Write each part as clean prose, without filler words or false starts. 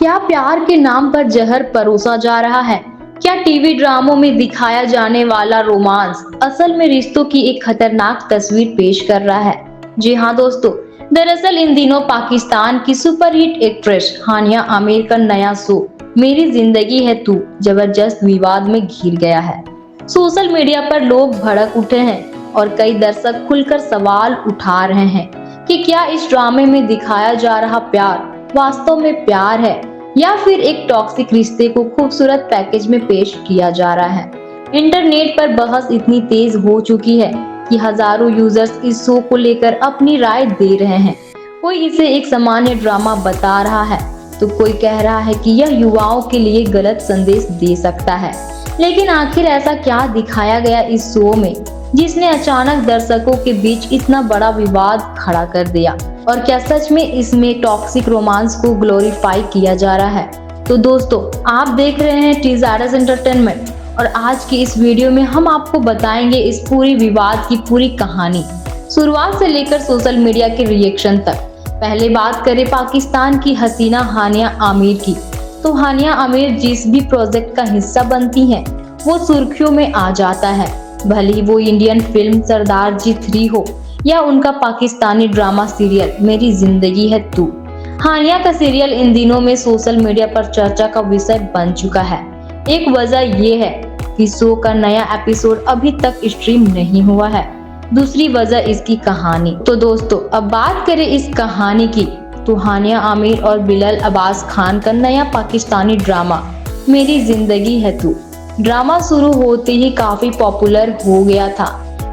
क्या प्यार के नाम पर जहर परोसा जा रहा है? क्या टीवी ड्रामों में दिखाया जाने वाला रोमांस असल में रिश्तों की एक खतरनाक तस्वीर पेश कर रहा है? जी हाँ दोस्तों, दरअसल इन दिनों पाकिस्तान की सुपरहिट एक्ट्रेस हानिया आमिर का नया शो मेरी जिंदगी है तू जबरदस्त विवाद में घिर गया है। सोशल मीडिया पर लोग भड़क उठे हैं और कई दर्शक खुलकर सवाल उठा रहे हैं कि क्या इस ड्रामे में दिखाया जा रहा प्यार वास्तव में प्यार है या फिर एक टॉक्सिक रिश्ते को खूबसूरत पैकेज में पेश किया जा रहा है। इंटरनेट पर बहस इतनी तेज हो चुकी है कि हजारों यूजर्स इस शो को लेकर अपनी राय दे रहे हैं। कोई इसे एक सामान्य ड्रामा बता रहा है तो कोई कह रहा है कि यह युवाओं के लिए गलत संदेश दे सकता है। लेकिन आखिर ऐसा क्या दिखाया गया इस शो में जिसने अचानक दर्शकों के बीच इतना बड़ा विवाद खड़ा कर दिया? और क्या सच में इसमें टॉक्सिक रोमांस को ग्लोरीफाई किया जा रहा है? तो दोस्तों, आप देख रहे हैं टीज़ारस एंटरटेनमेंट और आज की इस वीडियो में हम आपको बताएंगे इस पूरी विवाद की पूरी कहानी, शुरुआत से लेकर सोशल मीडिया के रिएक्शन तक। पहले बात करें पाकिस्तान की हसीना हानिया आमिर की, तो हानिया आमिर जिस भी प्रोजेक्ट का हिस्सा बनती हैं वो सुर्खियों में आ जाता है, भले ही वो इंडियन फिल्म सरदार जी 3 हो या उनका पाकिस्तानी ड्रामा सीरियल मेरी जिंदगी है तू। हानिया का सीरियल इन दिनों में सोशल मीडिया पर चर्चा का विषय बन चुका है। एक वजह ये है कि शो का नया एपिसोड अभी तक स्ट्रीम नहीं हुआ है, दूसरी वजह इसकी कहानी। तो दोस्तों, अब बात करें इस कहानी की, तो हानिया आमिर और बिलाल अब्बास खान का नया पाकिस्तानी ड्रामा मेरी जिंदगी है तू ड्रामा शुरू होते ही काफी पॉपुलर हो गया था,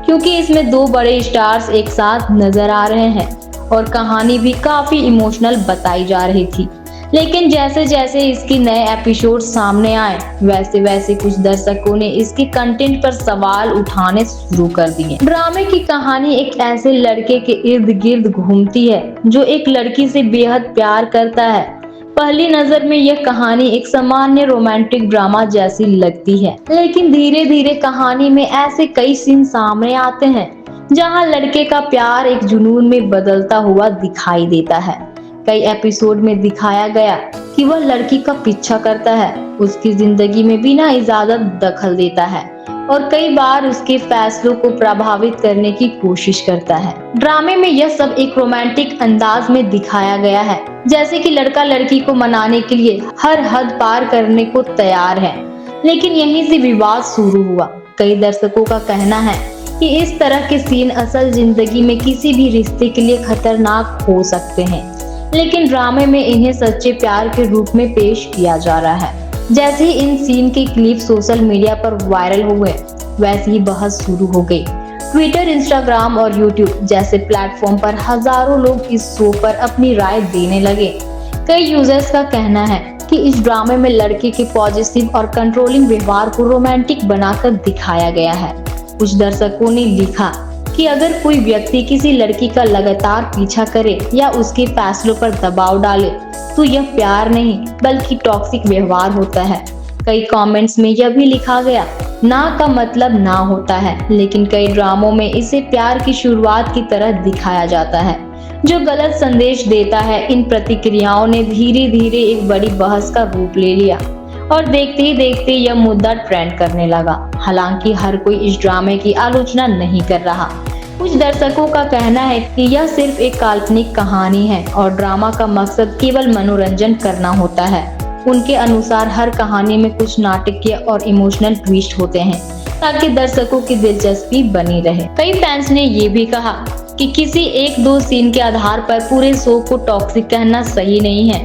क्योंकि इसमें 2 बड़े स्टार्स एक साथ नजर आ रहे हैं और कहानी भी काफी इमोशनल बताई जा रही थी। लेकिन जैसे जैसे इसकी नए एपिसोड सामने आए वैसे वैसे कुछ दर्शकों ने इसके कंटेंट पर सवाल उठाने शुरू कर दिए। ड्रामे की कहानी एक ऐसे लड़के के इर्द गिर्द घूमती है जो एक लड़की से बेहद प्यार करता है। पहली नजर में यह कहानी एक सामान्य रोमांटिक ड्रामा जैसी लगती है, लेकिन धीरे धीरे कहानी में ऐसे कई सीन सामने आते हैं जहां लड़के का प्यार एक जुनून में बदलता हुआ दिखाई देता है। कई एपिसोड में दिखाया गया कि वह लड़की का पीछा करता है, उसकी जिंदगी में बिना इजाजत दखल देता है और कई बार उसके फैसलों को प्रभावित करने की कोशिश करता है। ड्रामे में यह सब एक रोमांटिक अंदाज में दिखाया गया है, जैसे कि लड़का लड़की को मनाने के लिए हर हद पार करने को तैयार है। लेकिन यहीं से विवाद शुरू हुआ। कई दर्शकों का कहना है कि इस तरह के सीन असल जिंदगी में किसी भी रिश्ते के लिए खतरनाक हो सकते हैं, लेकिन ड्रामे में इन्हें सच्चे प्यार के रूप में पेश किया जा रहा है। जैसे ही इन सीन के क्लिप सोशल मीडिया पर वायरल हुए वैसे ही बहस शुरू हो गई। ट्विटर, इंस्टाग्राम और यूट्यूब जैसे प्लेटफॉर्म पर हजारों लोग इस शो पर अपनी राय देने लगे। कई यूजर्स का कहना है कि इस ड्रामे में लड़के के पॉजिटिव और कंट्रोलिंग व्यवहार को रोमांटिक बनाकर दिखाया गया है। कुछ दर्शकों ने लिखा कि अगर कोई व्यक्ति किसी लड़की का लगातार पीछा करे या उसके फैसलों पर दबाव डाले तो यह प्यार नहीं बल्कि टॉक्सिक व्यवहार होता है। कई कमेंट्स में यह भी लिखा गया, ना का मतलब ना होता है, लेकिन कई ड्रामों में इसे प्यार की शुरुआत की तरह दिखाया जाता है जो गलत संदेश देता है। इन प्रतिक्रियाओं ने धीरे धीरे एक बड़ी बहस का रूप ले लिया और देखते ही देखते यह मुद्दा ट्रेंड करने लगा। हालांकि हर कोई इस ड्रामे की आलोचना नहीं कर रहा। कुछ दर्शकों का कहना है कि यह सिर्फ एक काल्पनिक कहानी है और ड्रामा का मकसद केवल मनोरंजन करना होता है। उनके अनुसार हर कहानी में कुछ नाटकीय और इमोशनल ट्विस्ट होते हैं ताकि दर्शकों की दिलचस्पी बनी रहे। कई फैंस ने ये भी कहा कि किसी 1-2 सीन के आधार पर पूरे शो को टॉक्सिक कहना सही नहीं है।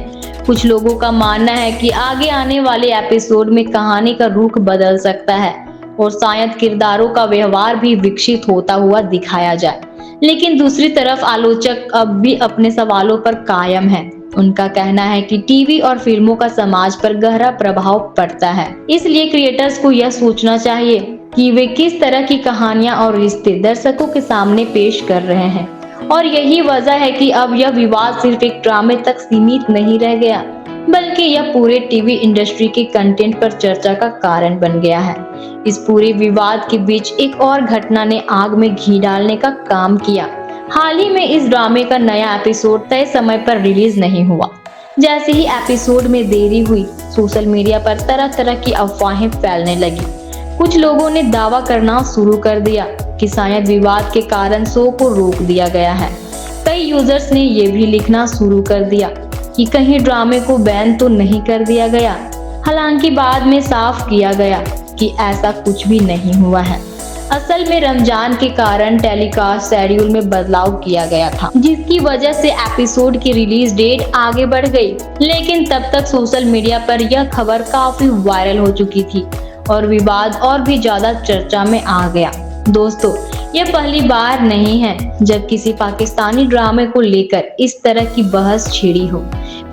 कुछ लोगों का मानना है कि आगे आने वाले एपिसोड में कहानी का रुख बदल सकता है और शायद किरदारों का व्यवहार भी विकसित होता हुआ दिखाया जाए। लेकिन दूसरी तरफ आलोचक अब भी अपने सवालों पर कायम हैं। उनका कहना है कि टीवी और फिल्मों का समाज पर गहरा प्रभाव पड़ता है, इसलिए क्रिएटर्स को यह सोचना चाहिए कि वे किस तरह की कहानियां और रिश्ते दर्शकों के सामने पेश कर रहे हैं। और यही वजह है कि अब यह विवाद सिर्फ एक ड्रामे तक सीमित नहीं रह गया, बल्कि यह पूरे टीवी इंडस्ट्री के कंटेंट पर चर्चा का कारण बन गया है। इस पूरे विवाद के बीच एक और घटना ने आग में घी डालने का काम किया। हाल ही में इस ड्रामे का नया एपिसोड तय समय पर रिलीज नहीं हुआ, जैसे ही एपिसोड में देरी हुई, सोशल मीडिया पर तरह तरह की अफवाहें फैलने लगी। कुछ लोगों ने दावा करना शुरू कर दिया कि शायद विवाद के कारण शो को रोक दिया गया है। कई यूजर्स ने ये भी लिखना शुरू कर दिया कि कहीं ड्रामे को बैन तो नहीं कर दिया गया। हालांकि बाद में साफ किया गया कि ऐसा कुछ भी नहीं हुआ है। असल में रमजान के कारण टेलीकास्ट शेड्यूल में बदलाव किया गया था, जिसकी वजह से एपिसोड की रिलीज डेट आगे बढ़ गई। लेकिन तब तक सोशल मीडिया पर यह खबर काफी वायरल हो चुकी थी और विवाद और भी ज्यादा चर्चा में आ गया। दोस्तों, यह पहली बार नहीं है जब किसी पाकिस्तानी ड्रामे को लेकर इस तरह की बहस छिड़ी हो।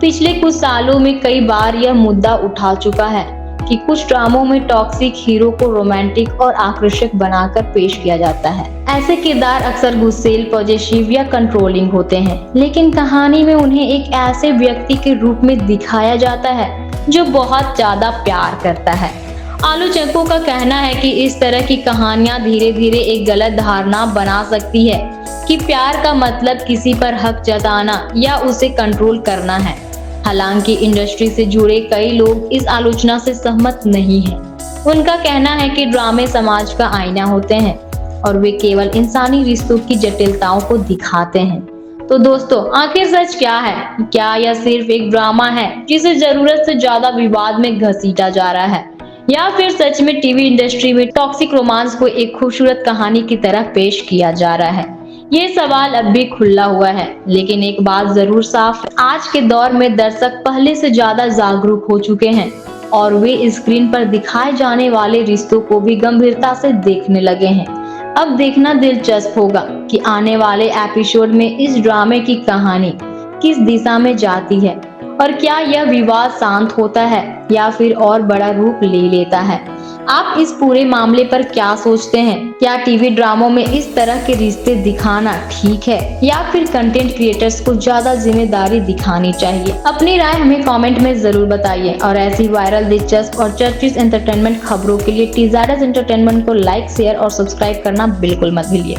पिछले कुछ सालों में कई बार यह मुद्दा उठा चुका है कि कुछ ड्रामों में टॉक्सिक हीरो को रोमांटिक और आकर्षक बनाकर पेश किया जाता है। ऐसे किरदार अक्सर गुस्सैल, पॉजेसिव या कंट्रोलिंग होते हैं, लेकिन कहानी में उन्हें एक ऐसे व्यक्ति के रूप में दिखाया जाता है जो बहुत ज्यादा प्यार करता है। आलोचकों का कहना है कि इस तरह की कहानियां धीरे धीरे एक गलत धारणा बना सकती है कि प्यार का मतलब किसी पर हक जताना या उसे कंट्रोल करना है। हालांकि इंडस्ट्री से जुड़े कई लोग इस आलोचना से सहमत नहीं हैं। उनका कहना है कि ड्रामे समाज का आईना होते हैं और वे केवल इंसानी रिश्तों की जटिलताओं को दिखाते हैं। तो दोस्तों, आखिर सच क्या है? क्या यह सिर्फ एक ड्रामा है जिसे जरूरत से ज्यादा विवाद में घसीटा जा रहा है, या फिर सच में टीवी इंडस्ट्री में टॉक्सिक रोमांस को एक खूबसूरत कहानी की तरह पेश किया जा रहा है? ये सवाल अब भी खुला हुआ है, लेकिन एक बात जरूर साफ है, आज के दौर में दर्शक पहले से ज्यादा जागरूक हो चुके हैं और वे स्क्रीन पर दिखाए जाने वाले रिश्तों को भी गंभीरता से देखने लगे हैं। अब देखना दिलचस्प होगा कि आने वाले एपिसोड में इस ड्रामे की कहानी किस दिशा में जाती है और क्या यह विवाद शांत होता है या फिर और बड़ा रूप ले लेता है। आप इस पूरे मामले पर क्या सोचते हैं? क्या टीवी ड्रामों में इस तरह के रिश्ते दिखाना ठीक है या फिर कंटेंट क्रिएटर्स को ज्यादा जिम्मेदारी दिखानी चाहिए? अपनी राय हमें कमेंट में जरूर बताइए और ऐसी वायरल, दिलचस्प और चर्चित एंटरटेनमेंट खबरों के लिए टीज़ाडस एंटरटेनमेंट को लाइक, शेयर और सब्सक्राइब करना बिल्कुल मत भूलिए।